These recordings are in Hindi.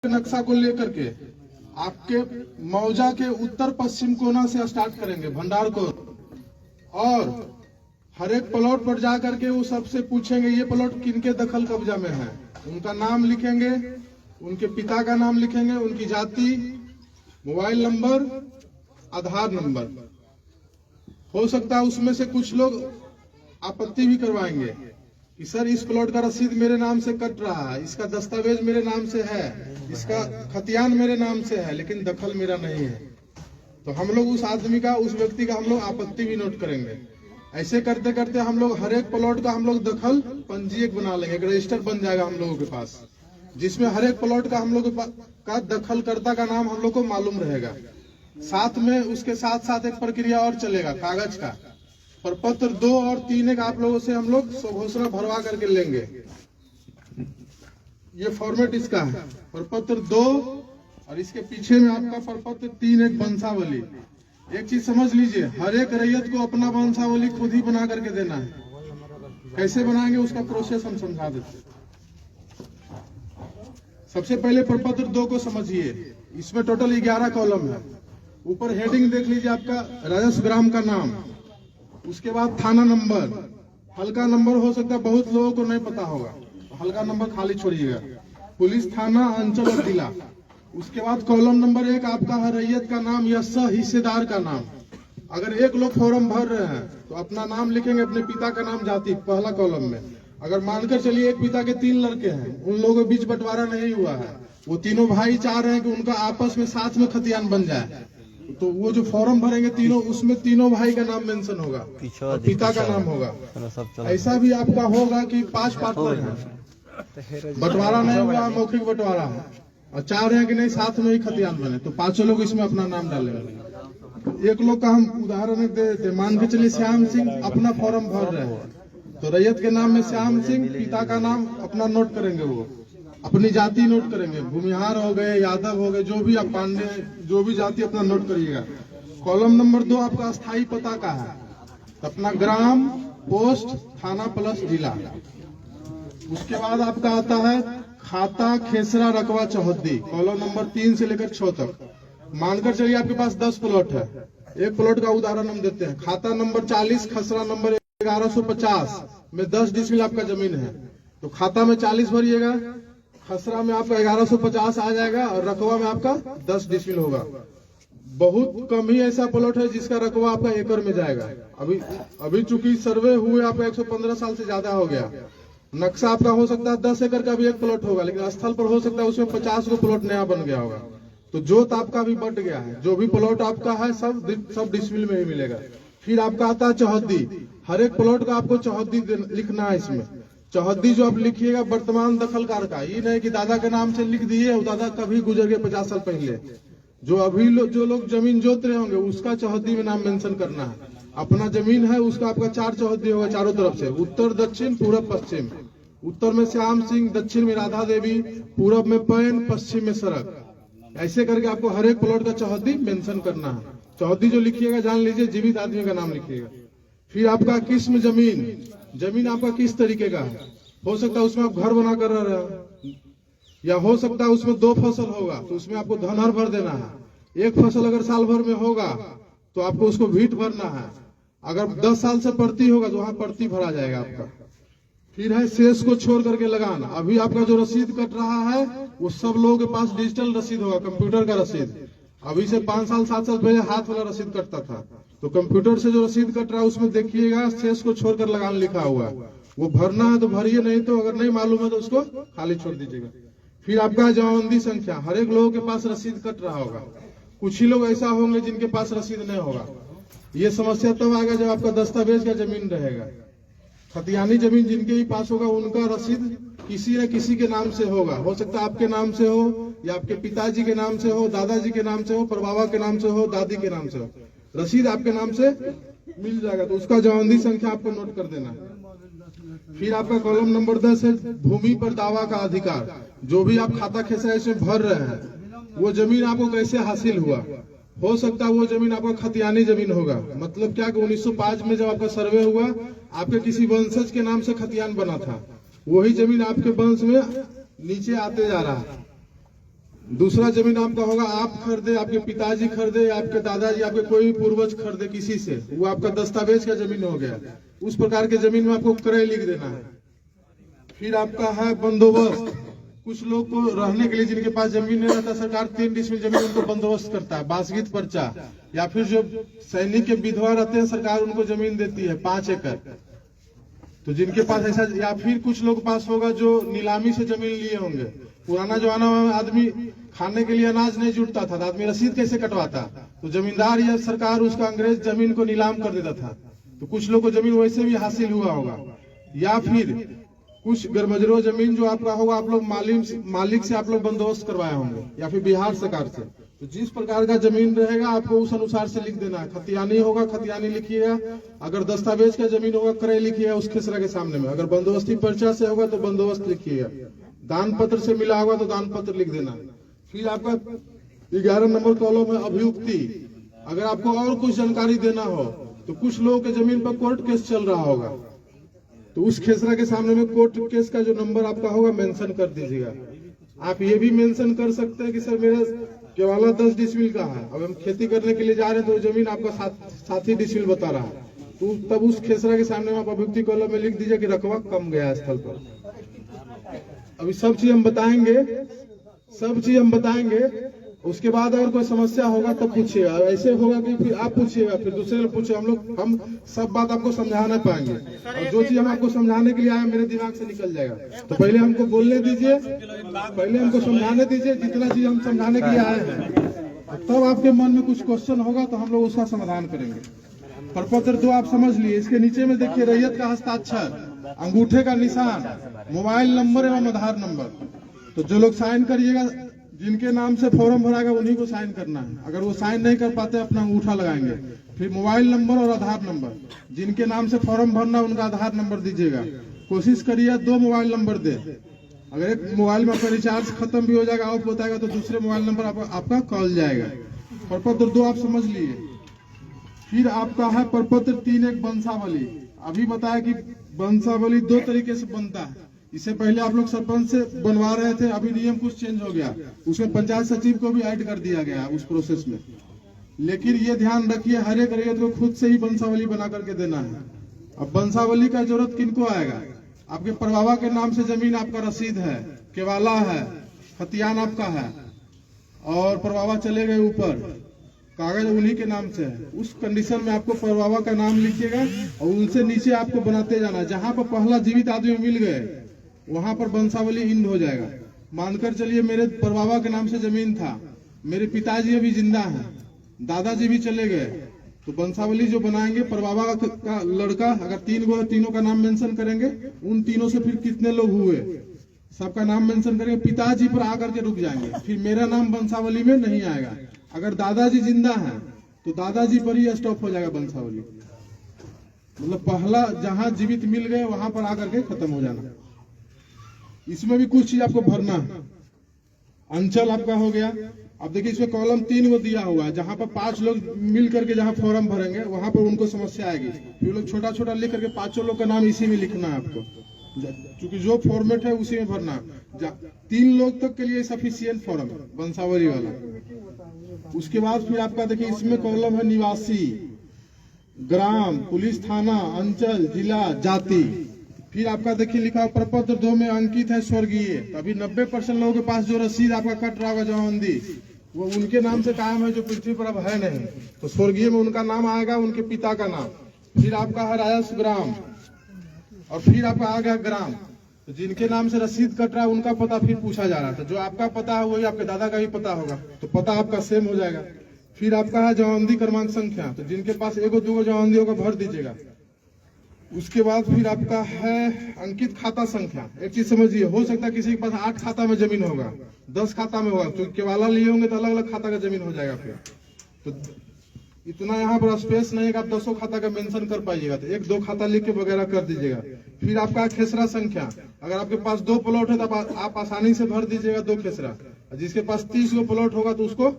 नक्शा को लेकर के आपके मौजा के उत्तर पश्चिम कोना से स्टार्ट करेंगे भंडार को, और हर एक प्लॉट पर जा करके वो सबसे पूछेंगे ये प्लॉट किनके दखल कब्जा में है, उनका नाम लिखेंगे, उनके पिता का नाम लिखेंगे, उनकी जाति, मोबाइल नंबर, आधार नंबर। हो सकता है उसमें से कुछ लोग आपत्ति भी करवाएंगे कि सर इस प्लॉट का रसीद मेरे नाम से कट रहा है, इसका दस्तावेज मेरे नाम से है, इसका खतियान मेरे नाम से है, लेकिन दखल मेरा नहीं है। तो हम लोग उस आदमी का, उस व्यक्ति का हम लोग आपत्ति भी नोट करेंगे। ऐसे करते करते हम लोग हर एक प्लॉट का हम लोग दखल पंजीयक बना लेंगे, एक रजिस्टर बन जाएगा हम लोगों के पास, जिसमें हर एक प्लॉट का हम लोग का दखलकर्ता का नाम हम लोग को मालूम रहेगा। साथ में उसके साथ साथ एक प्रक्रिया और चलेगा कागज का, प्रपत्र 2 और 3 एक आप लोगों से हम लोग स्वघोषणा भरवा करके लेंगे। ये फॉर्मेट इसका है, प्रपत्र 2 और इसके पीछे में आपका प्रपत्र 3 एक वंशावली। एक चीज समझ लीजिए, हर एक रैयत को अपना वंशावली खुद ही बना करके देना है। कैसे बनाएंगे उसका प्रोसेस हम समझा देते। सबसे पहले प्रपत्र 2 को समझिए, इसमें टोटल 11 कॉलम है। ऊपर हेडिंग देख लीजिए आपका राजस्व ग्राम का नाम, उसके बाद थाना नंबर, हल्का नंबर हो सकता है बहुत लोगों को नहीं पता होगा, तो हल्का नंबर खाली छोड़िएगा, पुलिस थाना, अंचल और जिला। उसके बाद कॉलम नंबर 1 आपका है रैयत का नाम या सह हिस्सेदार का नाम। अगर एक लोग फॉर्म भर रहे हैं तो अपना नाम लिखेंगे, अपने पिता का नाम, जाति, पहला कॉलम में। अगर मानकर चलिए एक पिता के 3 लड़के हैं, उन लोगों के बीच बंटवारा नहीं हुआ है, वो तीनों भाई चाह रहे हैं कि उनका आपस में साथ में खतियान बन जाए, तो वो जो फॉर्म भरेंगे तीनों, उसमें तीनों भाई का नाम मेंशन होगा, पिता का नाम होगा। ऐसा भी आपका होगा कि 5 पार्टनर हैं, बंटवारा नहीं हुआ, मौखिक बंटवारा है, और चाह रहे हैं कि नहीं साथ में ही खतियान बने, तो 5 लोग इसमें अपना नाम डालेंगे। एक लोग का हम उदाहरण देते, मान के चलिए श्याम सिंह अपना फॉर्म भर रहे हैं, तो रैयत के नाम में श्याम सिंह, पिता का नाम अपना नोट करेंगे, वो अपनी जाति नोट करेंगे, भूमिहार हो गए, यादव हो गए, जो भी आप पांडे, जो भी जाति अपना नोट करिएगा। कॉलम नंबर 2 आपका स्थायी पता का है, तो अपना ग्राम, पोस्ट, थाना प्लस जिला। उसके बाद आपका आता है खाता, खेसरा, रकबा, चौहद्दी, कॉलम नंबर 3 से लेकर 6 तक। मानकर चलिए आपके पास 10 प्लॉट है, एक प्लॉट का उदाहरण हम देते हैं। खाता नंबर 40, खसरा नंबर 1150 में 10 डिसमिल आपका जमीन है, तो खाता में 40 भरिएगा, खसरा में आपका 1150 आ जाएगा, और रकबा में आपका 10 डिसमिल होगा। बहुत कम ही ऐसा प्लॉट है जिसका रकबा आपका एकड़ में जाएगा। अभी चूंकि सर्वे हुए आपका 115 साल से ज्यादा हो गया, नक्शा आपका हो सकता है 10 एकड़ का भी एक प्लॉट होगा, लेकिन स्थल पर हो सकता है उसमें 50 को प्लॉट नया बन गया होगा, तो जोत आपका भी बढ़ गया है। जो भी प्लॉट आपका है सब डिसमिल में ही मिलेगा। फिर आपका आता है चौहद्दी, हर एक प्लॉट का आपको चौहद्दी लिखना है। इसमें चौहद्दी जो आप लिखिएगा वर्तमान दखलकार का, ये नहीं कि दादा के नाम से लिख दिए और दादा कभी गुजर गए 50 साल पहले। जो अभी जो लोग जमीन जोत रहे होंगे उसका चौहद्दी में नाम मेंशन करना है। अपना जमीन है उसका आपका 4 चौहद्दी होगा चारों तरफ से, उत्तर, दक्षिण, पूरब, पश्चिम। उत्तर में श्याम सिंह, दक्षिण में राधा देवी, पूरब में पैन, पश्चिम में सड़क। ऐसे करके आपको हर एक प्लॉट का चौहद्दी मेंशन करना है। चौहद्दी जो लिखिएगा जान लीजिए जीवित आदमी का नाम लिखिएगा। फिर आपका किस्म जमीन आपका किस तरीके का है, हो सकता है उसमें आप घर बना कर रह रहे हो, या हो सकता है उसमें 2 फसल होगा तो उसमें आपको धनहर भर देना है। एक फसल अगर साल भर में होगा तो आपको उसको भीट भरना है। अगर 10 साल से प्रति होगा तो वहां प्रति भरा जाएगा आपका। फिर है शेष को छोड़ करके लगाना। अभी आपका जो रसीद कट रहा है वो सब लोगों के पास डिजिटल रसीद होगा, कंप्यूटर का रसीद। अभी से 5 साल 7 साल पहले हाथ वाला रसीद कटता था, तो कंप्यूटर से जो रसीद कट रहा है उसमें देखिएगा शेष को छोड़कर लगान लिखा हुआ, वो भरना है तो भरिए, नहीं तो अगर नहीं मालूम है तो उसको खाली छोड़ दीजिएगा। फिर आपका जमाबंदी संख्या, हर एक लोगों के पास रसीद कट रहा होगा, कुछ ही लोग ऐसा होंगे जिनके पास रसीद नहीं होगा। ये समस्या तब आएगा जब आपका दस्तावेज का जमीन रहेगा। खतियानी जमीन जिनके ही पास होगा उनका रसीद किसी न किसी के नाम से होगा, हो सकता है आपके नाम से हो, या आपके पिताजी के नाम से हो, दादाजी के नाम से हो, परबाबा के नाम से हो, दादी के नाम से हो, रसीद आपके नाम से मिल जाएगा, तो उसका जमाबंदी संख्या आपको नोट कर देना। फिर आपका कॉलम नंबर 10 है भूमि पर दावा का अधिकार। जो भी आप खाता खेसरा इसमें भर रहे हैं वो जमीन आपको कैसे हासिल हुआ, हो सकता है वो जमीन आपका खतियानी जमीन होगा। मतलब क्या कि 1905 में जब आपका सर्वे हुआ आपके किसी वंशज के नाम से खतियान बना था, वही जमीन आपके वंश में नीचे आते जा रहा है। दूसरा जमीन आपका होगा आप खरीदे, आपके पिताजी खरीदे, आपके दादाजी, आपके कोई भी पूर्वज खरीदे किसी से, वो आपका दस्तावेज का जमीन हो गया। उस प्रकार के जमीन में आपको क्रय लिख देना है। फिर आपका है बंदोबस्त। कुछ लोग को रहने के लिए जिनके पास जमीन नहीं रहता, सरकार 3 डिसमिल जमीन उनको बंदोबस्त करता है, बासगीत पर्चा। या फिर जो सैनिक के विधवा रहते हैं, सरकार उनको जमीन देती है 5 एकड़। तो जिनके पास ऐसा, या फिर कुछ लोग के पास होगा जो नीलामी से जमीन लिए होंगे। पुराना जमाना में आदमी खाने के लिए अनाज नहीं जुटता था, तो आदमी रसीद कैसे कटवाता? तो जमींदार या सरकार उसका अंग्रेज जमीन को नीलाम कर देता था। तो कुछ लोग को जमीन वैसे भी हासिल हुआ होगा। या फिर कुछ गरमजरो जमीन जो आपका होगा, आप लोग मालिक से आप लोग बंदोबस्त करवाए होंगे, या फिर बिहार सरकार से। तो जिस प्रकार का जमीन रहेगा आपको उस अनुसार से लिख देना है। खतियानी होगा खतियानी लिखिएगा, अगर दस्तावेज का जमीन होगा क्रय लिखिएगा उस खेसरा के सामने में, अगर बंदोबस्ती पर्चा से होगा तो बंदोबस्त लिखिएगा, दान पत्र से मिला होगा तो दान पत्र लिख देना। फिर आपका 11 नंबर कॉलम है अभियुक्ति। अगर आपको और कुछ जानकारी देना हो, तो कुछ लोगों के जमीन पर कोर्ट केस चल रहा होगा, तो उस खेसरा के सामने में कोर्ट केस का जो नंबर आपका होगा मेंशन कर दीजिएगा। आप ये भी मेंशन कर सकते हैं कि सर मेरा केवला 10 डिसमिल का है, अब हम खेती करने के लिए जा रहे हैं तो जमीन आपका 7 ही डिसमिल बता रहा है, तो तब उस खेसरा के सामने में आप अभियुक्ति कॉलम में लिख दीजिए कि रकबा कम गया स्थल पर। अभी सब चीज हम बताएंगे, उसके बाद अगर कोई समस्या होगा तो पूछिएगा। ऐसे होगा कि फिर आप पूछिएगा, फिर दूसरे लोग पूछे, हम सब बात आपको समझा नहीं पाएंगे, और जो चीज हम आपको समझाने के लिए आए मेरे दिमाग से निकल जाएगा। तो पहले हमको बोलने दीजिए, पहले हमको समझाने दीजिए जितना चीज हम समझाने के लिए आए हैं, तब आपके मन में कुछ क्वेश्चन होगा तो हम लोग उसका समाधान करेंगे। प्रपत्र 2 आप समझ लिए, इसके नीचे में देखिए रैयत का हस्ताक्षर, अंगूठे का निशान, मोबाइल नंबर एवं आधार नंबर। तो जो लोग साइन करिएगा, जिनके नाम से फॉर्म भराएगा उन्हीं को साइन करना है। अगर वो साइन नहीं कर पाते अपना अंगूठा लगाएंगे। फिर मोबाइल नंबर और आधार नंबर, जिनके नाम से फॉर्म भरना उनका आधार नंबर दीजिएगा। कोशिश करिए 2 मोबाइल नंबर दे। अगर एक मोबाइल में आपका रिचार्ज खत्म भी हो जाएगा, ऑफ बताएगा, तो दूसरे मोबाइल नंबर आपका कॉल जाएगा। प्रपत्र 2 आप समझ लिए। फिर आपका है प्रपत्र 3 एक वंशावली। अभी बताया कि वंशावली 2 तरीके से बनता है। इससे पहले आप लोग सरपंच से बनवा रहे थे, अभी नियम कुछ चेंज हो गया, उसमें पंचायत सचिव को भी ऐड कर दिया गया उस प्रोसेस में। लेकिन ये ध्यान रखिए हर एक रैयत को खुद से ही वंशावली बना करके देना है। अब वंशावली का जरूरत किनको आएगा? आपके परबाबा के नाम से जमीन आपका रसीद है, केवाला है, खतियान आपका है, और परबाबा चले गए ऊपर, कागज उन्हीं के नाम से है। उस कंडीशन में आपको परबाबा का नाम लिखिएगा और उनसे नीचे आपको बनाते जाना। जहां पर पहला जीवित आदमी मिल गए वहां पर वंशावली इंड हो जाएगा। मानकर चलिए मेरे परबाबा के नाम से जमीन था, मेरे पिताजी अभी जिंदा हैं, दादाजी भी चले गए, तो वंशावली जो बनाएंगे परबाबा का लड़का, अगर 3 तीनों का नाम मेंशन करेंगे, उन तीनों से फिर कितने लोग हुए सबका नाम मेंशन करेंगे, पिताजी पर आकर के रुक जाएंगे, फिर मेरा नाम वंशावली में नहीं आएगा। अगर दादाजी जिंदा हैं तो दादाजी पर ही स्टॉप हो जाएगा वंशावली। मतलब पहला जहां जीवित मिल गए वहां पर आकर के खत्म हो जाना। इसमें भी कुछ चीज आपको भरना है। अंचल आपका हो गया। अब देखिए इसमें कॉलम 3 को दिया हुआ है, जहां पर 5 लोग मिल करके जहां फॉर्म भरेंगे वहां पर उनको समस्या आएगी। फिर लोग छोटा छोटा लिख करके 5 लोग का नाम इसी में लिखना है आपको, क्योंकि जो फॉर्मेट है उसी में भरना। 3 लोग तक के लिए सफिशियंट फॉर्म है वंशावली वाला। उसके बाद फिर आपका देखिए इसमें कॉलम है निवासी, ग्राम, पुलिस थाना, अंचल, जिला, जाति। फिर आपका देखिए लिखा प्रपत्र 2 में अंकित है स्वर्गीय। तो अभी 90% लोगों के पास जो रसीद आपका कट रहा होगा जमाबंदी, वो उनके नाम से कायम है जो पृथ्वी पर अब है नहीं। तो स्वर्गीय में उनका नाम आएगा, उनके पिता का नाम। फिर आपका है राजस्व ग्राम, और फिर आपका आ गया ग्राम। तो जिनके नाम से रसीद कट रहा है उनका पता फिर पूछा जा रहा था। जो आपका पता है वही आपके दादा का भी पता होगा, तो पता आपका सेम हो जाएगा। फिर आपका है जमाबंदी क्रमांक संख्या। तो जिनके पास 1-2 जमाबंदी होगा भर दीजिएगा। उसके बाद फिर आपका है अंकित खाता संख्या। एक चीज समझिए, हो सकता है किसी के पास 8 खाता में जमीन होगा, 10 खाता में होगा, तो केवाला लिए होंगे तो अलग अलग खाता का जमीन हो जाएगा। फिर तो इतना यहाँ पर स्पेस नहीं है कि आप 200 खाता का मेंशन कर पाइएगा, तो 1-2 खाता लिख के वगैरह कर दीजिएगा। फिर आपका खेसरा संख्या। अगर आपके पास 2 प्लॉट है तो आप आसानी से भर दीजिएगा 2 खेसरा। जिसके पास 30 गो प्लॉट होगा तो उसको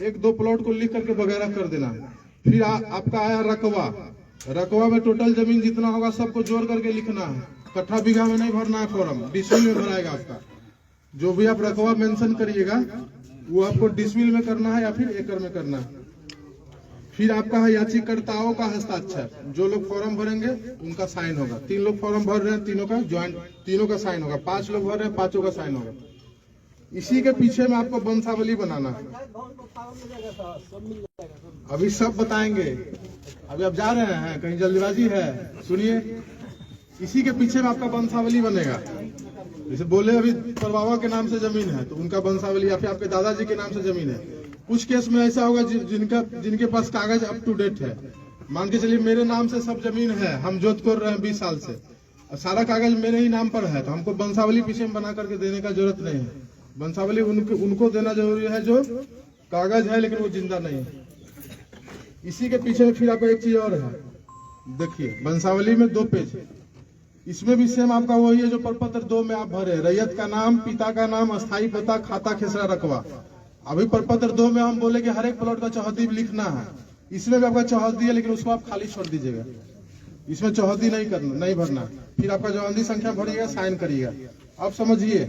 1-2 प्लॉट को लिख करके वगैरह कर देना। फिर आपका आया रकबा। रकबा में टोटल जमीन जितना होगा सबको जोड़ करके लिखना है। कट्ठा बीघा में नहीं भरना है फॉर्म, डिसमिल में भराएगा आपका। जो भी आप रकबा मेंशन करिएगा वो आपको डिसमिल में करना है या फिर एकड़ में करना है। फिर आपका है याचिकाकर्ताओं का हस्ताक्षर, जो लोग फॉर्म भरेंगे उनका साइन होगा। 3 लोग फॉर्म भर रहे हैं, तीनों का ज्वाइंट, तीनों का साइन होगा। 5 लोग भर रहे हैं, 5 का साइन होगा। इसी के पीछे में आपको वंशावली बनाना है। अभी सब बताएंगे, अभी आप जा रहे हैं, कहीं जल्दीबाजी है, सुनिए। इसी के पीछे में आपका वंशावली बनेगा। जैसे बोले अभी परबाबा के नाम से जमीन है तो उनका वंशावली, या फिर आपके दादाजी के नाम से जमीन है। कुछ केस में ऐसा होगा जिनके पास कागज अप टू डेट है। मान के चलिए मेरे नाम से सब जमीन है, हम जोत कर रहे हैं 20 साल से, सारा कागज मेरे ही नाम पर है, तो हमको वंशावली पीछे में बना करके देने का जरूरत नहीं है। वंशावली उनको देना जरूरी है जो कागज है लेकिन वो जिंदा नहीं है। इसी के पीछे फिर आपको एक चीज और है, देखिए वंशावली में 2 पेज है। इसमें भी सेम आपका वही है जो प्रपत्र 2 में आप भरे, रैयत का नाम, पिता का नाम, अस्थायी पता, खाता खेसरा रकबा। अभी प्रपत्र 2 में हम बोले कि हर एक प्लॉट का चौहद्दी लिखना है। इसमें भी आपका चौहद्दी है लेकिन उसको आप खाली छोड़ दीजिएगा, इसमें चौहद्दी नहीं भरना। फिर आपका जवानदी संख्या भरिएगा, साइन करिएगा। अब समझिए,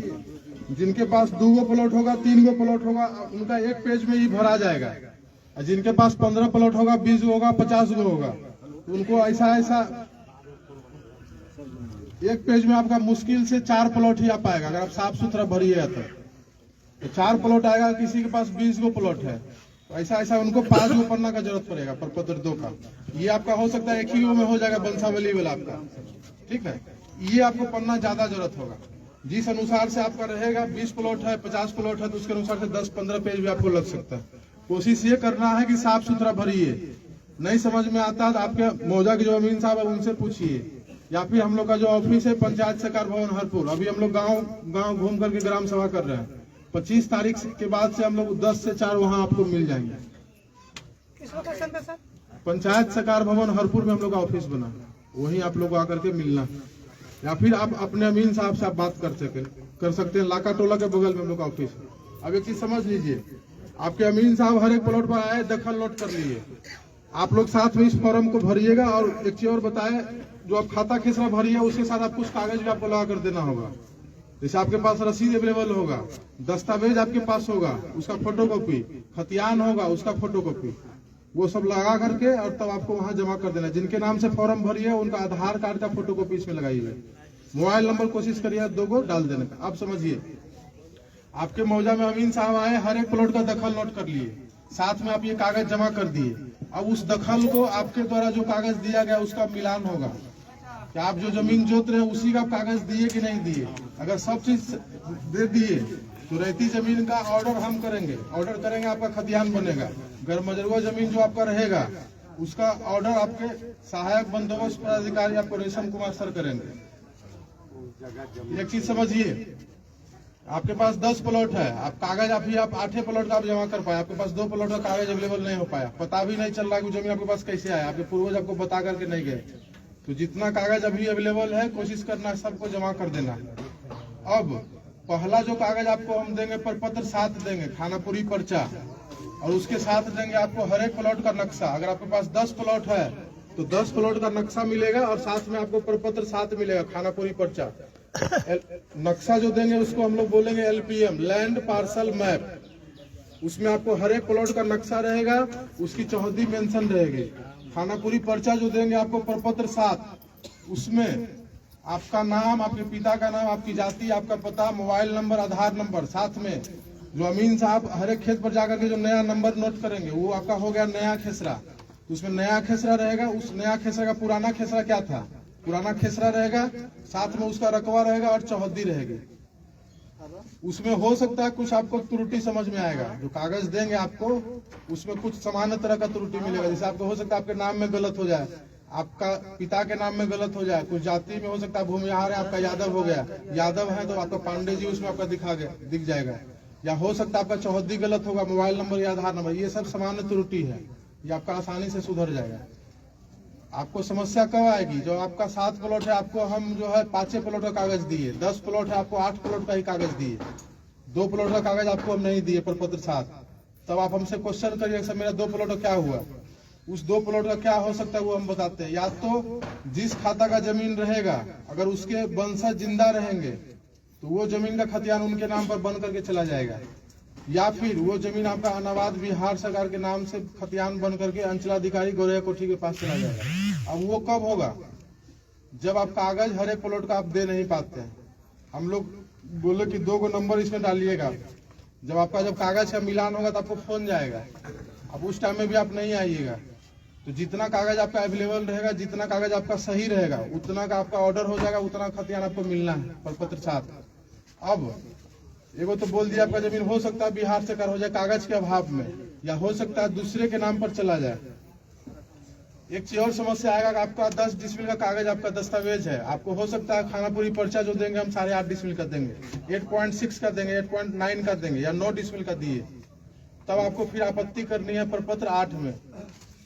जिनके पास 2 प्लॉट होगा, 3 प्लॉट होगा, उनका 1 पेज में ही भरा जाएगा। जिनके पास 15 प्लॉट होगा, 20 होगा, 50 होगा, तो उनको ऐसा 1 पेज में आपका मुश्किल से 4 प्लॉट ही आ पाएगा। अगर आप साफ सुथरा भरिएगा तो 4 प्लॉट आएगा। किसी के पास 20 प्लॉट है तो ऐसा उनको 5 पन्ना का जरूरत पड़ेगा प्रपत्र 2 का। ये आपका हो सकता है 1 ही में हो जाएगा वंशावली वाला आपका, ठीक है। ये आपको पन्ना ज्यादा जरूरत होगा। जिस अनुसार से आपका रहेगा, 20 प्लॉट है, 50 प्लॉट है, तो उसके अनुसार से 10-15 पेज भी आपको लग सकता है। कोशिश ये करना है कि साफ सुथरा भरिए। नहीं समझ में आता तो आपके मौजा के जो अमीन साहब है उनसे पूछिए, या फिर हम लोग का जो ऑफिस है पंचायत सहकार भवन हरपुर, अभी हम लोग गांव घूम करके ग्राम सभा कर रहे हैं। 25 तारीख के बाद से हम लोग 10 से 4 वहां आपको मिल जाएंगे। पंचायत सहकार भवन हरपुर में हम लोग का ऑफिस बना, वहीं आप लोग आकर के मिलना, या फिर आप अपने अमीन साहब से आप बात कर सकते हैं। लाका टोला के बगल में हम लोग का ऑफिस है। अब एक चीज समझ लीजिए, आपके अमीन साहब हर एक प्लॉट पर आए, दखल नोट कर लिए। आप लोग साथ में इस फॉर्म को भरिएगा। और एक चीज और बताए, जो आप खाता खेसरा भरिए उसके साथ आप कुछ कागज भी आपको लगा कर देना होगा। जैसे आपके पास रसीद अवेलेबल होगा, दस्तावेज आपके पास होगा, उसका फोटोकॉपी, खतियान होगा, उसका फोटोकॉपी, वो सब लगा करके और तब आपको वहां जमा कर देना। जिनके नाम से फॉर्म भरिए उनका आधार कार्ड का फोटोकॉपी इसमें लगाइए। मोबाइल नंबर कोशिश करिए 2 डाल देने का। आप समझिए, आपके मौजा में अमीन साहब आए, हर एक प्लॉट का दखल नोट कर लिए, साथ में आप ये कागज जमा कर दिए। अब उस दखल को आपके द्वारा जो कागज दिया गया उसका मिलान होगा कि आप जो जमीन जोत रहे हैं उसी का कागज दिए कि नहीं दिए। अगर सब चीज दे दिए तो रहती जमीन का ऑर्डर हम करेंगे, आपका खतियान बनेगा। अगर मजरूआ जमीन जो आपका रहेगा उसका ऑर्डर आपके सहायक बंदोबस्त पदाधिकारी आपको रेशम कुमार सर करेंगे। एक चीज समझिए, आपके पास 10 प्लॉट है, आप कागज आप 8 प्लॉट का आप जमा कर पाए, आपके पास 2 प्लॉट का कागज अवेलेबल नहीं हो पाया, पता भी नहीं चल रहा कि जमीन आपके पास कैसे आया, आपके पूर्वज आपको बता करके नहीं गए। तो जितना कागज अभी अवेलेबल है कोशिश करना है सबको जमा कर देना। अब पहला जो कागज आपको हम देंगे, प्रपत्र 7 देंगे, खानापुरी पर्चा, और उसके साथ देंगे आपको हर एक प्लॉट का नक्शा। अगर आपके पास 10 प्लॉट है तो 10 प्लॉट का नक्शा मिलेगा और साथ में आपको प्रपत्र 7 मिलेगा, खानापुरी पर्चा। नक्शा जो देंगे उसको हम लोग बोलेंगे LPM, लैंड पार्सल मैप। उसमें आपको हर एक प्लॉट का नक्शा रहेगा, उसकी चौहद्दी मेंशन रहेगी। खानापुरी पर्चा जो देंगे आपको प्रपत्र 7, उसमें आपका नाम, आपके पिता का नाम, आपकी जाति, आपका पता, मोबाइल नंबर, आधार नंबर, साथ में जो अमीन साहब हर एक खेत पर जाकर के जो नया नंबर नोट करेंगे वो आपका हो गया नया खेसरा। उसमें नया खेसरा रहेगा, उस नया खेसरा का पुराना खेसरा क्या था, पुराना खेसरा रहेगा, साथ में उसका रकबा रहेगा और चौहद्दी रहेगी। उसमें हो सकता है कुछ आपको त्रुटि समझ में आएगा, जो कागज देंगे आपको उसमें कुछ सामान्य तरह का त्रुटि मिलेगा। जैसे आपको हो सकता है आपके नाम में गलत हो जाए, आपका पिता के नाम में गलत हो जाए, कुछ जाति में हो सकता है भूमिहार है आपका यादव हो गया, यादव है तो आपका पांडे जी उसमें आपका दिख जाएगा, या हो सकता है आपका चौहद्दी गलत होगा, मोबाइल नंबर या आधार नंबर, ये सब सामान्य त्रुटि है, ये आपका आसानी से सुधर जाएगा। आपको समस्या कब आएगी, जो आपका 7 प्लॉट है आपको हम जो है 5 प्लॉट का कागज दिए, 10 प्लॉट है आपको 8 प्लॉट का ही कागज दिए, 2 प्लॉट का कागज आपको हम नहीं दिए प्रपत्र 7, तब आप हमसे क्वेश्चन करिए सर मेरा 2 प्लॉट का क्या हुआ। उस 2 प्लॉट का क्या हो सकता है वो हम बताते हैं। या तो जिस खाता का जमीन रहेगा अगर उसके वंशज जिंदा रहेंगे तो वो जमीन का खतियान उनके नाम पर बन करके चला जाएगा, या फिर वो जमीन आपका अनाबाद बिहार सरकार के नाम से खतियान बन करके अंचलाधिकारी गौरैया कोठी के पास चला जाएगा। अब वो कब होगा? जब आप कागज हर एक प्लॉट का आप दे नहीं पाते हैं। हम लोग बोले कि 2 नंबर इसमें डालिएगा, जब आपका जब कागज का मिलान होगा तो आपको फोन जाएगा। अब उस टाइम में भी आप नहीं आइएगा, तो जितना कागज आपका अवेलेबल रहेगा, जितना कागज आपका सही रहेगा, उतना का आपका ऑर्डर हो जाएगा, उतना खतियान आपको मिलना है प्रपत्र साथ। अब एगो तो बोल दिया आपका जमीन हो सकता है बिहार से कर हो जाए कागज के अभाव में, या हो सकता है दूसरे के नाम पर चला जाए। एक चीज और समस्या आएगा कि आपका 10 डिसमिल का कागज आपका दस्तावेज है, आपको हो सकता है खानापुरी पर्चा जो देंगे हम 8.5 डिसमिल का देंगे, 8.6 का देंगे, 8.9 का देंगे, या 9 डिसमिल का दिए, तब आपको फिर आपत्ति करनी है प्रपत्र 8 में।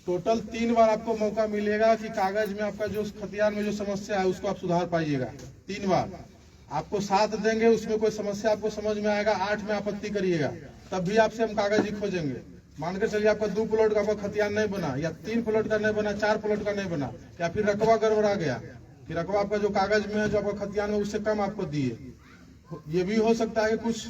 टोटल 3 बार आपको मौका मिलेगा कि कागज में आपका जो खतियान में जो समस्या है उसको आप सुधार पाइएगा। 3 बार आपको 7 देंगे, उसमें कोई समस्या आपको समझ में आएगा, 8 में आपत्ति करिएगा, तब भी आपसे हम कागज ही खोजेंगे। मानकर चलिए आपका 2 प्लॉट का आपका खतियान नहीं बना, या 3 प्लॉट का नहीं बना, 4 प्लॉट का नहीं बना, या फिर रकबा गड़बड़ा गया, कि रकबा आपका जो कागज में है जो आपका खतियान में उससे कम आपको दिए। ये भी हो सकता है कि कुछ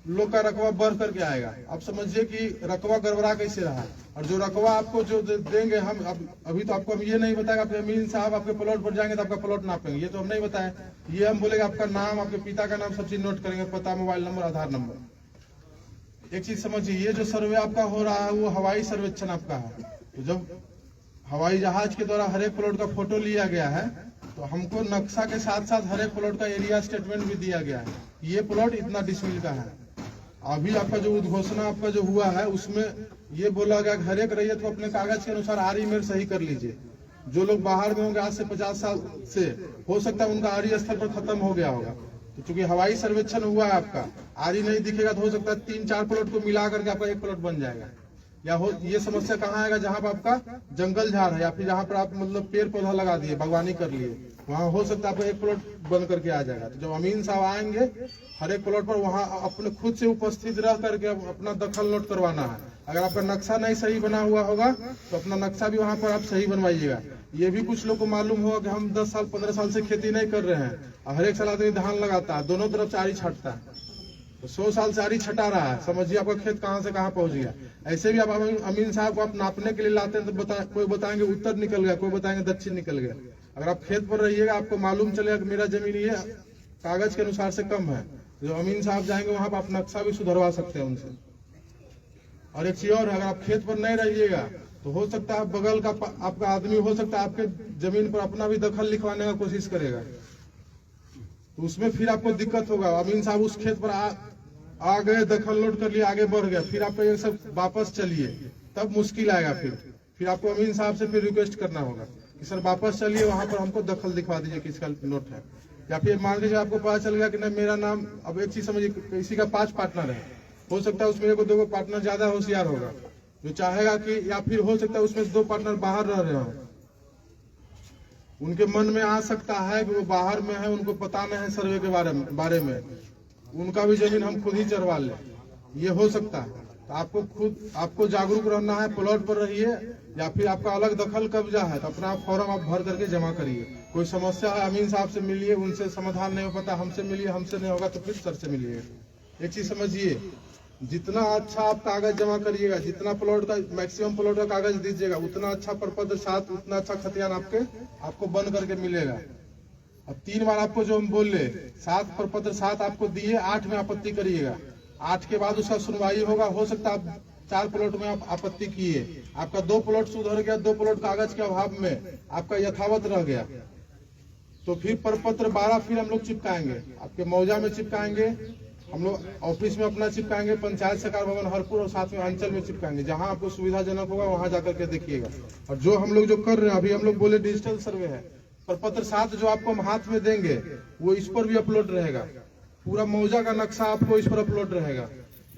लोग का रकबा बढ़ करके आएगा। आप समझिए कि रकबा गड़बड़ा कैसे रहा, और जो रकबा आपको जो देंगे हम अभी तो आपको हम ये नहीं बताएगा आप अमीन साहब आपके प्लॉट पर जाएंगे तो आपका प्लॉट नापेंगे, ये तो हम नहीं बताए। ये हम बोलेंगे आपका नाम, आपके पिता का नाम, सब चीज नोट करेंगे, पता, मोबाइल नंबर, आधार नंबर। एक चीज समझिए, ये जो सर्वे आपका हो रहा है वो हवाई सर्वेक्षण आपका है। तो जब हवाई जहाज के द्वारा हर एक प्लॉट का फोटो लिया गया है, तो हमको नक्शा के साथ साथ हर एक प्लॉट का एरिया स्टेटमेंट भी दिया गया है, ये प्लॉट इतना डिसमिल का है। अभी आपका जो उद्घोषणा आपका जो हुआ है उसमें ये बोला गया हर एक रैयत को अपने कागज के अनुसार आरी मेर सही कर लीजिए। जो लोग बाहर में होंगे आज से 50 साल से, हो सकता है उनका आरी स्थल पर खत्म हो गया होगा, तो चूंकि हवाई सर्वेक्षण हुआ है आपका, आरी नहीं दिखेगा तो हो सकता है 3-4 प्लॉट को मिला करके आपका एक प्लॉट बन जाएगा। या हो ये समस्या कहाँ आएगा, जहाँ पर आपका जंगल झाड़ है, या फिर जहाँ पर आप मतलब पेड़ पौधा लगा दिए, बागवानी कर लिए, वहाँ हो सकता है आपको एक प्लॉट बन करके आ जाएगा। तो जब अमीन साहब आएंगे हर एक प्लॉट पर, वहाँ अपने खुद से उपस्थित रह करके अपना दखल नोट करवाना है। अगर आपका नक्शा नहीं सही बना हुआ होगा तो अपना नक्शा भी वहाँ पर आप सही बनवाइएगा। ये भी कुछ लोग को मालूम होगा कि हम 10 साल 15 साल से खेती नहीं कर रहे हैं, हर एक साल आदमी धान लगाता है, दोनों तरफ चारी छाटता है, तो 100 साल से आरी छटा रहा है, समझिए आपका खेत कहाँ से कहाँ पहुंच गया। ऐसे भी आप अमीन साहब को आप नापने के लिए लाते हैं तो कोई बताएंगे उत्तर निकल गया, कोई बताएंगे दक्षिण निकल गया। अगर आप खेत पर रहिएगा आपको मालूम चलेगा कि मेरा जमीन ये कागज के अनुसार से कम है, जो अमीन साहब जाएंगे वहां पर आप नक्शा भी सुधरवा सकते हैं उनसे। और एक चीज और है, अगर आप खेत पर नहीं रहिएगा तो हो सकता है बगल का आपका आदमी हो सकता है आपके जमीन पर अपना भी दखल लिखवाने का कोशिश करेगा, तो उसमें फिर आपको दिक्कत होगा। अमीन साहब उस खेत पर आ गए, दखल नोट कर लिए, आगे बढ़ गया, फिर आपको ये सब वापस चलिए, तब मुश्किल आएगा। फिर आपको अमीन साहब से फिर रिक्वेस्ट करना होगा कि सर वापस चलिए, वहां पर हमको दखल दिखवा दीजिए किसका नोट है। या फिर मान लीजिए आपको पता चल गया कि नहीं मेरा नाम, अब एक चीज समझिए, किसी का 5 पार्टनर है, हो सकता है उसमें 1-2 पार्टनर ज्यादा होशियार होगा जो चाहेगा कि, या फिर हो सकता है उसमें 2 पार्टनर बाहर रह रहे हो, उनके मन में आ सकता है कि वो बाहर में है, उनको पता नहीं है सर्वे के बारे में, उनका भी जमीन हम खुद ही चरवा ले, ये हो सकता है। तो आपको जागरूक रहना है, प्लॉट पर रहिए, या फिर आपका अलग दखल कब्जा है तो अपना फॉर्म आप भर करके जमा करिए। कोई समस्या है अमीन साहब से मिलिए, उनसे समाधान नहीं हो पाता हमसे मिलिए, हमसे नहीं होगा तो फिर सर से मिलिए। एक चीज समझिए, जितना अच्छा आप कागज जमा करिएगा, जितना प्लॉट का मैक्सिमम प्लॉट का कागज दीजिएगा, उतना अच्छा प्रपत्र 7, उतना अच्छा खतियान आपको बन करके मिलेगा। अब 3 बार आपको जो हम बोल रहे 7 प्रपत्र 7 आपको दिए, 8 में आपत्ति करिएगा, 8 के बाद उसका सुनवाई होगा। हो सकता है आप 4 प्लॉट में आप आपत्ति किए, आपका 2 प्लॉट सुधर गया, 2 प्लॉट कागज के अभाव में आपका यथावत रह गया, तो फिर प्रपत्र 12 फिर हम लोग चिपकाएंगे, आपके मौजा में चिपकाएंगे, हम लोग ऑफिस में अपना चिपकाएंगे, पंचायत सरकार भवन हरपुर और साथ में अंचल में चिपकाएंगे, जहां आपको सुविधाजनक होगा वहां जाकर के देखिएगा। और जो हम लोग जो कर रहे हैं अभी, हम लोग बोले डिजिटल सर्वे है, प्रपत्र 7 जो आपको हम हाथ में देंगे वो इस पर भी अपलोड रहेगा, पूरा मौजा का नक्शा आपको इस पर अपलोड रहेगा।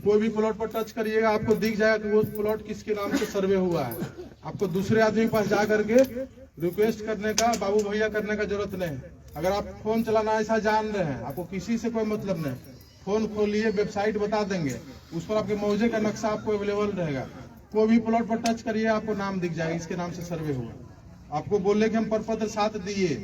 कोई भी प्लॉट पर टच करिएगा आपको दिख जाएगा कि वो प्लॉट किसके नाम से सर्वे हुआ है। आपको दूसरे आदमी के पास जा करके रिक्वेस्ट करने का, बाबू भैया करने का जरूरत नहीं। अगर आप फोन चलाना ऐसा जान रहे हैं, आपको किसी से कोई मतलब नहीं, फोन खोलिए, वेबसाइट बता देंगे, उस पर आपके मौजे का नक्शा आपको अवेलेबल रहेगा। कोई भी प्लॉट पर टच करिए आपको नाम दिख जाएगा, इसके नाम से सर्वे हुआ। आपको बोले कि हम प्रपत्र 7 दिए,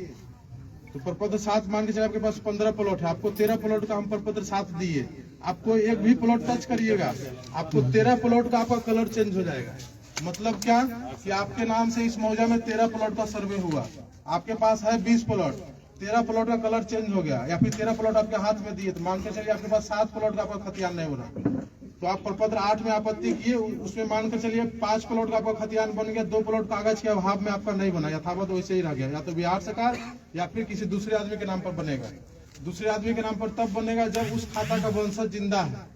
तो प्रपत्र 7 मान के चलिए आपके पास 15 प्लॉट है, आपको 13 प्लॉट का हम प्रपत्र 7 दिए, आपको एक भी प्लॉट टच करिएगा आपको 13 प्लॉट का आपका कलर चेंज हो जाएगा। मतलब क्या कि आपके नाम से इस मौजा में 13 प्लॉट का सर्वे हुआ, आपके पास है 20 प्लॉट, 13 प्लॉट का कलर चेंज हो गया या फिर 13 प्लॉट आपके हाथ में दिए, तो मान के चलिए आपके पास 7 प्लॉट का आपका खतियान नहीं हो रहा, तो आप प्रपत्र 8 में आपत्ति किए, उसमें मान कर चलिए 5 प्लॉट का आपका खतियान बन गया, 2 प्लॉट कागज के अभाव में आपका नहीं बना, यथावत वैसे ही रह गया, या तो बिहार सरकार या फिर किसी दूसरे आदमी के नाम पर बनेगा। दूसरे आदमी के नाम पर तब बनेगा जब उस खाता का वंशज जिंदा है,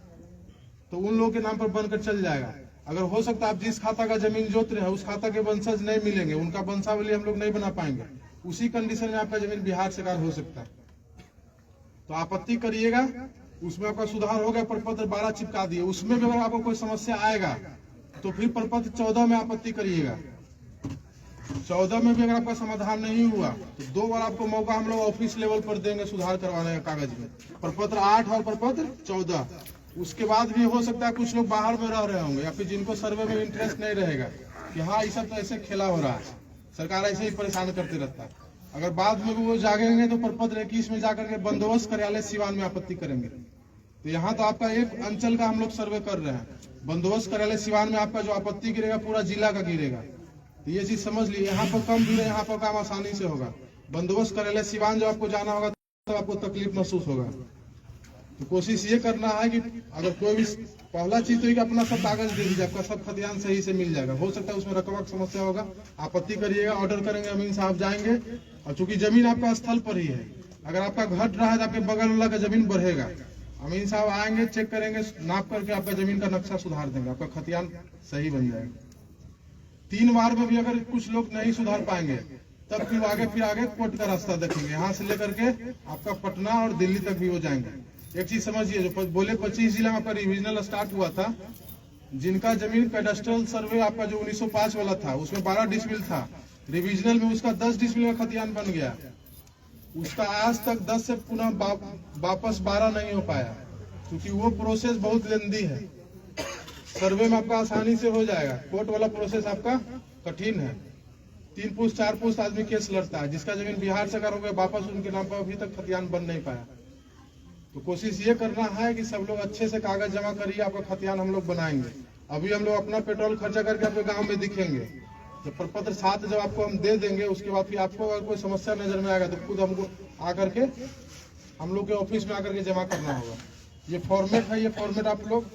तो उन लोगों के नाम पर बनकर चल जाएगा। अगर हो सकता है आप जिस खाता का जमीन जोत रहे हैं उस खाता के वंशज नहीं मिलेंगे, उनका वंशावली हम लोग नहीं बना पाएंगे, उसी कंडीशन में आपका जमीन बिहार सरकार हो सकता है। तो आपत्ति करिएगा, उसमें आपका सुधार हो गया, प्रपत्र 12 चिपका दिए, उसमें भी अगर आपको कोई समस्या आएगा तो फिर प्रपत्र 14 में आपत्ति करिएगा। 14 में भी अगर आपका समाधान नहीं हुआ तो 2 बार आपको मौका हम लोग ऑफिस लेवल पर देंगे सुधार करवाने का कागज में, प्रपत्र 8 और प्रपत्र 14। उसके बाद भी हो सकता है कुछ लोग बाहर में रह रहे होंगे या फिर जिनको सर्वे में इंटरेस्ट नहीं रहेगा कि हाँ ये सब तो ऐसे खेला हो रहा है, सरकार ऐसे ही परेशान करते रहता है, अगर बाद में भी वो जागेंगे तो प्रपत्र 21 में जाकर के बंदोबस्त कार्यालय सिवान में आपत्ति करेंगे। तो यहाँ तो आपका एक अंचल का हम लोग सर्वे कर रहे हैं, बंदोबस्त कार्यालय सिवान में आपका जो आपत्ति गिरेगा पूरा जिला का गिरेगा। तो ये चीज समझ लीजिए, यहाँ पर कम गिरे, यहाँ पर काम आसानी से होगा। बंदोबस्त कार्यालय सिवान जो आपको जाना होगा तो आपको तकलीफ महसूस होगा। तो कोशिश ये करना है कि अगर कोई भी पहला चीज तो कि अपना सब कागज दे दीजिए, आपका सब खतियान सही से मिल जाएगा। हो सकता है उसमें रकबा की समस्या होगा, आपत्ति करिएगा, ऑर्डर करेंगे, अमीन साहब जाएंगे, और चूंकि जमीन आपका स्थल पर ही है, अगर आपका घट रहा है तो आपके बगल वाला का जमीन बढ़ेगा, अमीन साहब आएंगे, चेक करेंगे, नाप करके आपका जमीन का नक्शा सुधार देंगे, आपका खतियान सही बन जाएगा। 3 बार में भी अगर कुछ लोग नहीं सुधार पाएंगे तब फिर आगे कोर्ट का रास्ता देखेंगे, यहाँ से लेकर के आपका पटना और दिल्ली तक भी हो जाएंगे। एक चीज समझिए, जो बोले 25 जिला में आपका रिविजनल स्टार्ट हुआ था, जिनका जमीन कैडेस्ट्रल सर्वे आपका जो 1905 वाला था उसमें 12 डिसमिल था, रिविजनल में उसका 10 डिसमिल का खतियान बन गया, उसका आज तक 10 से पुनः वापस 12 नहीं हो पाया, क्योंकि वो प्रोसेस बहुत लेंदी है। सर्वे में आपका आसानी से हो जाएगा, कोर्ट वाला प्रोसेस आपका कठिन है, 3 पुस्त 4 पुस्त आदमी केस लड़ता है, जिसका जमीन बिहार सरकार हो गया वापस उनके नाम पर अभी तक खतियान बन नहीं पाया। तो कोशिश ये करना है कि सब लोग अच्छे से कागज जमा करिए, आपका खतियान हम लोग बनाएंगे। अभी हम लोग अपना पेट्रोल खर्चा करके आपके गांव में दिखेंगे, जब प्रपत्र 7 जब आपको हम दे देंगे उसके बाद फिर आपको अगर कोई समस्या नजर में आएगा तो खुद हमको आकर के हम लोग के ऑफिस में आकर के जमा करना होगा। ये फॉर्मेट है, ये फॉर्मेट आप लोग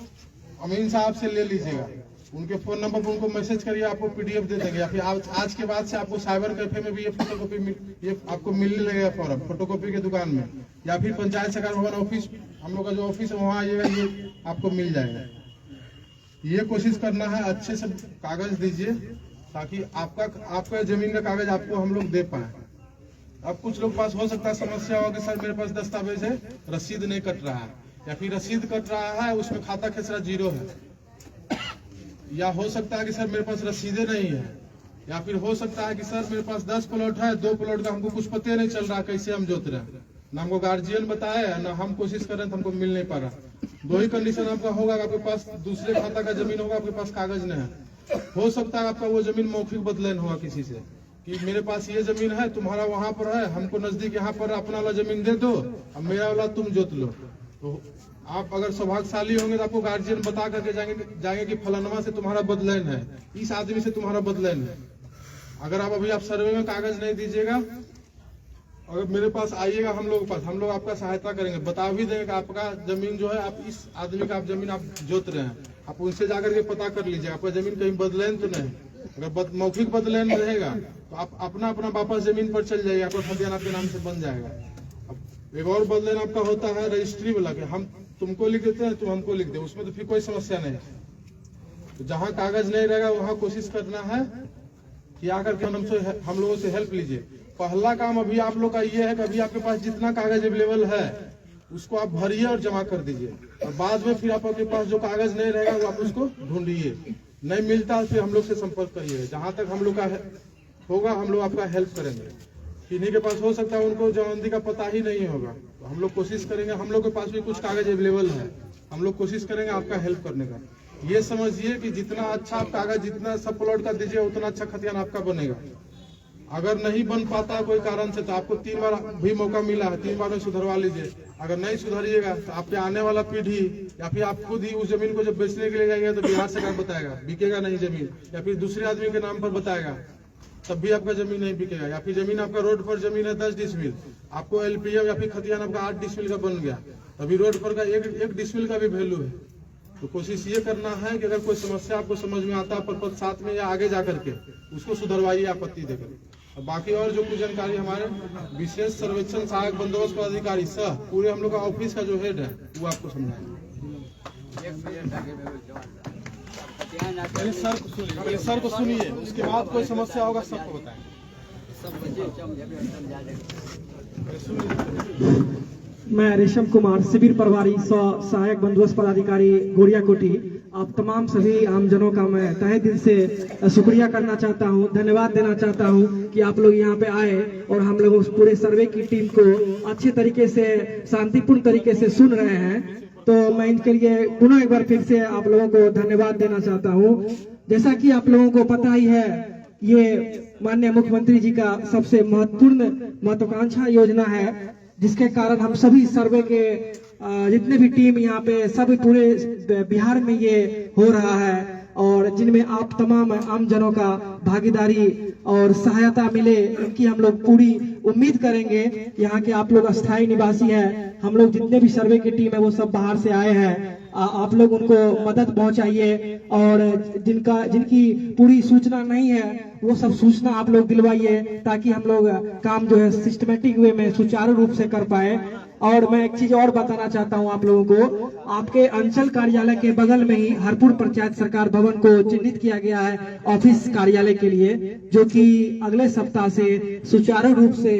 अमीन साहब से ले लीजिएगा, उनके फोन नंबर पर उनको मैसेज करिए, आपको पीडीएफ दे देंगे, या फिर आज के बाद से आपको साइबर कैफे में भी ये फोटोकॉपी ये आपको मिलने लगेगा फॉर्म, फोटोकॉपी के दुकान में, या फिर पंचायत सरकार भवन ऑफिस, हम लोग का जो ऑफिस है वहाँ आइएगा, ये आपको मिल जाएगा। ये कोशिश करना है अच्छे से कागज दीजिए ताकि आपका जमीन का कागज आपको हम लोग दे पाए। अब कुछ लोग पास हो सकता है समस्या हो कि सर मेरे पास दस्तावेज है, रसीद नहीं कट रहा है, या फिर रसीद कट रहा है उसमें खाता खेसरा 0 है, या हो सकता है कि सर मेरे पास रसीदें नहीं है, या फिर हो सकता है कि सर मेरे पास 10 प्लॉट है, 2 प्लॉट का हमको कुछ पता नहीं चल रहा कैसे हम जोत रहे हैं, ना हमको गार्जियन बताया ना हम कोशिश कर रहे हैं तो हमको मिल नहीं पा रहा। 2 ही कंडीशन आपका होगा, आपके पास दूसरे खाता का जमीन होगा, आपके पास कागज नहीं है। हो सकता है आपका वो जमीन मौखिक बदलान हुआ किसी से कि मेरे पास ये जमीन है, तुम्हारा वहां पर है, हमको नजदीक यहाँ पर अपना वाला जमीन दे दो, अब मेरा वाला तुम जोत लो। तो आप अगर सौभाग्यशाली होंगे तो आपको गार्जियन बता करके जाएंगे कि फलानवा से तुम्हारा बदलान है, इस आदमी से तुम्हारा बदलान है। अगर आप सर्वे में कागज नहीं दीजिएगा, अगर मेरे पास आइएगा हम लोग के पास, हम लोग आपका सहायता करेंगे, बता भी देंगे कि आपका जमीन जो है आप इस आदमी का आप जमीन आप जोत रहे हैं, आप उनसे जाकर के पता कर लीजिए आपका जमीन कहीं बदलान तो नहीं। अगर मौखिक बदलान रहेगा तो आप अपना वापस जमीन पर चल जाइए, आपका खतियान आपके नाम से बन जाएगा। अब एक और बदलान आपका होता है रजिस्ट्री वाला के, हम तुमको लिख देते हैं, तुम हमको लिख दे, उसमें तो फिर कोई समस्या नहीं। तो जहाँ कागज नहीं रहेगा वहाँ कोशिश करना है कि आकर के हम लोगों से हेल्प लीजिए। पहला काम अभी आप लोग का ये है कि अभी आपके पास जितना कागज अवेलेबल है उसको आप भरिए और जमा कर दीजिए, और बाद में फिर आपके पास जो कागज नहीं रहेगा वो आप उसको ढूंढिए, नहीं मिलता फिर हम लोग से संपर्क करिए, जहां तक हम लोग का होगा हम लोग आपका हेल्प करेंगे। किन्हीं के पास हो सकता है उनको जमानती का पता ही नहीं होगा, तो हम लोग कोशिश करेंगे, हम लोग के पास भी कुछ कागज अवेलेबल है, हम लोग कोशिश करेंगे आपका हेल्प करने का। ये समझिए कि जितना अच्छा आप कागज जितना सब प्लॉट का दीजिए उतना अच्छा खतियान आपका बनेगा। अगर नहीं बन पाता है कोई कारण से तो आपको 3 बार भी मौका मिला है, 3 बार में सुधरवा लीजिए। अगर नहीं सुधरिएगा तो आपके आने वाला पीढ़ी या फिर आप खुद ही उस जमीन को जब बेचने के लिए जाएंगे तो बिहार सरकार बताएगा बिकेगा नहीं जमीन, या फिर दूसरे आदमी के नाम पर बताएगा तब भी आपका जमीन नहीं बिकेगा। या फिर जमीन आपका रोड पर जमीन है 10 डिसमिल, आपको LPM या फिर खतियान आपका 8 डिसमिल का बन गया, अभी रोड पर का एक डिसमिल का भी वैल्यू है। तो कोशिश ये करना है कि अगर कोई समस्या आपको समझ में आता है पर साथ में या आगे जाकर के उसको सुधरवाइए आपत्ति देकर। बाकी और जो कुछ जानकारी हमारे विशेष सर्वेक्षण सहायक बंदोबस्त पदाधिकारी सह पूरे हम लोग का ऑफिस का जो हेड है वो आपको समझाएंगे। पहले सर को सुनिए, उसके बाद कोई समस्या होगा सबको बताएंगे। मैं रेशम कुमार, शिविर प्रभारी सहायक बंदोबस्त पदाधिकारी गोरिया कोटी। आप तमाम सभी आमजनों का मैं तहे दिल से शुक्रिया करना चाहता हूं, धन्यवाद देना चाहता हूं कि आप लोग यहां पे आए और हम लोग उस पूरे सर्वे की टीम को अच्छे तरीके से शांतिपूर्ण तरीके से सुन रहे हैं। तो मैं इनके लिए पुनः एक बार फिर से आप लोगों को धन्यवाद देना चाहता हूं। जैसा कि आप लोगों को पता ही है, ये माननीय मुख्यमंत्री जी का सबसे महत्वपूर्ण महत्वाकांक्षा योजना है, जिसके कारण हम सभी सर्वे के जितने भी टीम यहाँ पे सब पूरे बिहार में ये हो रहा है और जिनमें आप तमाम आम जनों का भागीदारी और सहायता मिले, इनकी हम लोग पूरी उम्मीद करेंगे। यहाँ के आप लोग अस्थायी निवासी हैं, हम लोग जितने भी सर्वे की टीम है वो सब बाहर से आए हैं। आप लोग उनको मदद पहुंचाइए और जिनकी पूरी सूचना नहीं है वो सब सूचना आप लोग दिलवाइए, ताकि हम लोग काम जो है सिस्टमेटिक वे में सुचारू रूप से कर पाए। और मैं एक चीज और बताना चाहता हूं आप लोगों को, आपके अंचल कार्यालय के बगल में ही हरपुर पंचायत सरकार भवन को चिन्हित किया गया है ऑफिस कार्यालय के लिए, जो कि अगले सप्ताह से सुचारू रूप से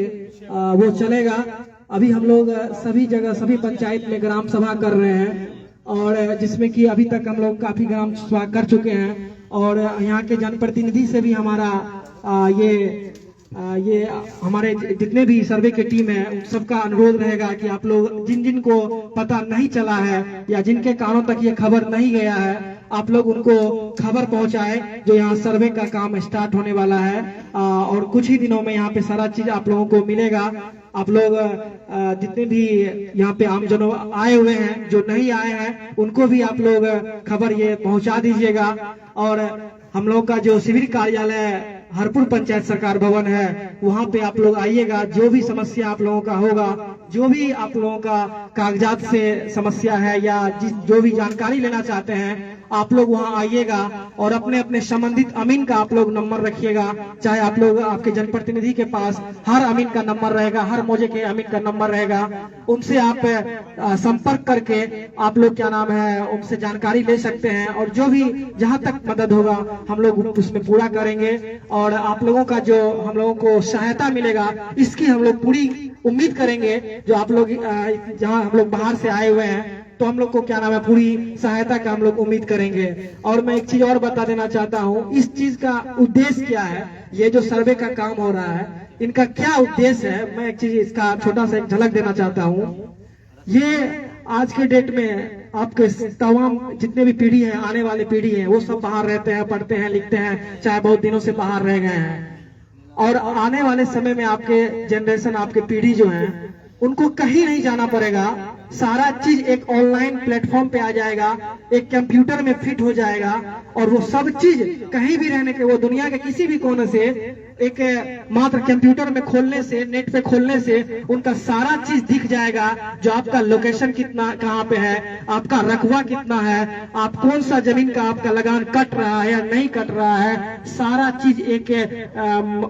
वो चलेगा। अभी हम लोग सभी जगह सभी पंचायत में ग्राम सभा कर रहे हैं और जिसमें कि अभी तक हम लोग काफी ग्राम सभा कर चुके हैं और यहाँ के जनप्रतिनिधि से भी हमारा ये हमारे जितने भी सर्वे की टीम है उन सबका अनुरोध रहेगा कि आप लोग जिन को पता नहीं चला है या जिनके कानों तक ये खबर नहीं गया है, आप लोग उनको खबर पहुंचाए जो यहाँ सर्वे का काम स्टार्ट होने वाला है और कुछ ही दिनों में यहाँ पे सारा चीज आप लोगों को मिलेगा। आप लोग जितने भी यहाँ पे आमजनों आए हुए हैं, जो नहीं आए हैं, उनको भी आप लोग खबर ये पहुंचा दीजिएगा। और हम लोग का जो शिविर कार्यालय हरपुर पंचायत सरकार भवन है, वहाँ पे आप लोग आइएगा। जो भी समस्या आप लोगों का होगा, जो भी आप लोगों का कागजात से समस्या है या जो भी जानकारी लेना चाहते हैं, आप लोग वहाँ आइएगा और अपने अपने संबंधित अमीन का आप लोग नंबर रखिएगा। चाहे आप लोग आपके जनप्रतिनिधि के पास हर अमीन का नंबर रहेगा, हर मौजे के अमीन का नंबर रहेगा, उनसे आप संपर्क करके आप लोग क्या नाम है उनसे जानकारी ले सकते हैं और जो भी जहाँ तक मदद होगा हम लोग उसमें पूरा करेंगे। और आप लोगों का जो हम लोगों को सहायता मिलेगा इसकी हम लोग पूरी उम्मीद करेंगे। जो आप लोग जहाँ हम लोग बाहर से आए हुए हैं तो हम लोग को क्या नाम है पूरी सहायता का हम लोग उम्मीद करेंगे। और मैं एक चीज और बता देना चाहता हूँ, इस चीज का उद्देश्य क्या है, ये जो सर्वे का काम हो रहा है इनका क्या उद्देश्य है, मैं एक चीज इसका छोटा सा एक झलक देना चाहता हूँ। ये आज के डेट में आपके तमाम जितने भी पीढ़ी है, आने वाली पीढ़ी है, वो सब बाहर रहते हैं, पढ़ते हैं, लिखते हैं, चाहे बहुत दिनों से बाहर रह गए हैं। और आने वाले समय में आपके जनरेशन, आपके पीढ़ी जो है, उनको कहीं नहीं जाना पड़ेगा। सारा चीज एक ऑनलाइन प्लेटफॉर्म पे आ जाएगा, एक कंप्यूटर में फिट हो जाएगा और वो सब चीज कहीं भी रहने के, वो दुनिया के किसी भी कोने से एक मात्र कंप्यूटर में खोलने से, नेट पे खोलने से उनका सारा चीज दिख जाएगा। जो आपका लोकेशन कितना कहाँ पे है, आपका रकबा कितना है, आप कौन सा जमीन का आपका लगान कट रहा है या नहीं कट रहा है, सारा चीज एक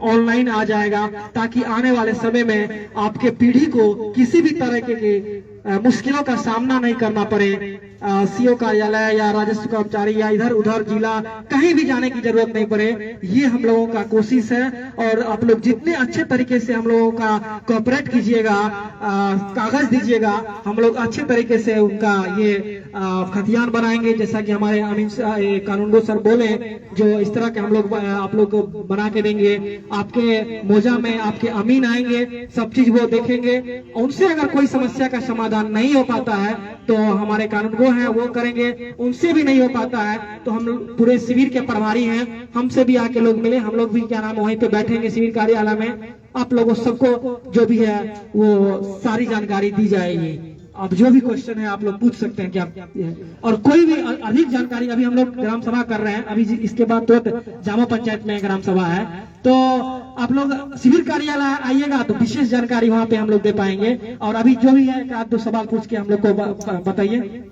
ऑनलाइन आ जाएगा, ताकि आने वाले समय में आपके पीढ़ी को किसी भी तरह के मुश्किलों का सामना नहीं करना पड़े। सीओ कार्यालय या राजस्व कर्मचारी या इधर उधर जिला कहीं भी जाने की जरूरत नहीं पड़े। ये हम लोगों का कोशिश है और आप लोग जितने अच्छे तरीके से हम लोगों का कोऑपरेट कीजिएगा, कागज दीजिएगा, हम लोग अच्छे तरीके से उनका ये खतियान बनाएंगे। जैसा कि हमारे अमीन कानूनगो सर बोले, जो इस तरह के हम लोग आप लोग को बना के देंगे। आपके मोजा में आपके अमीन आएंगे, सब चीज वो देखेंगे। उनसे अगर कोई समस्या का समाधान नहीं हो पाता है तो हमारे कानूनगो वो हैं वो करेंगे, उनसे भी नहीं हो पाता है तो हम लोग पूरे शिविर के प्रभारी हैं, हमसे भी आके लोग मिले, हम लोग भी क्या नाम वहीं पे बैठेंगे शिविर कार्यालय में, आप लोगों सबको जो भी है वो सारी जानकारी दी जाएगी। अब जो भी क्वेश्चन है आप लोग पूछ सकते हैं क्या, और कोई भी अधिक जानकारी, अभी हम लोग ग्राम सभा कर रहे हैं, अभी इसके बाद तो जामा पंचायत में ग्राम सभा है, तो आप लोग शिविर कार्यालय आइएगा तो विशेष जानकारी वहां पे हम लोग दे पाएंगे। और अभी जो भी है एक आध दो सवाल पूछ के हम लोग को बताइए।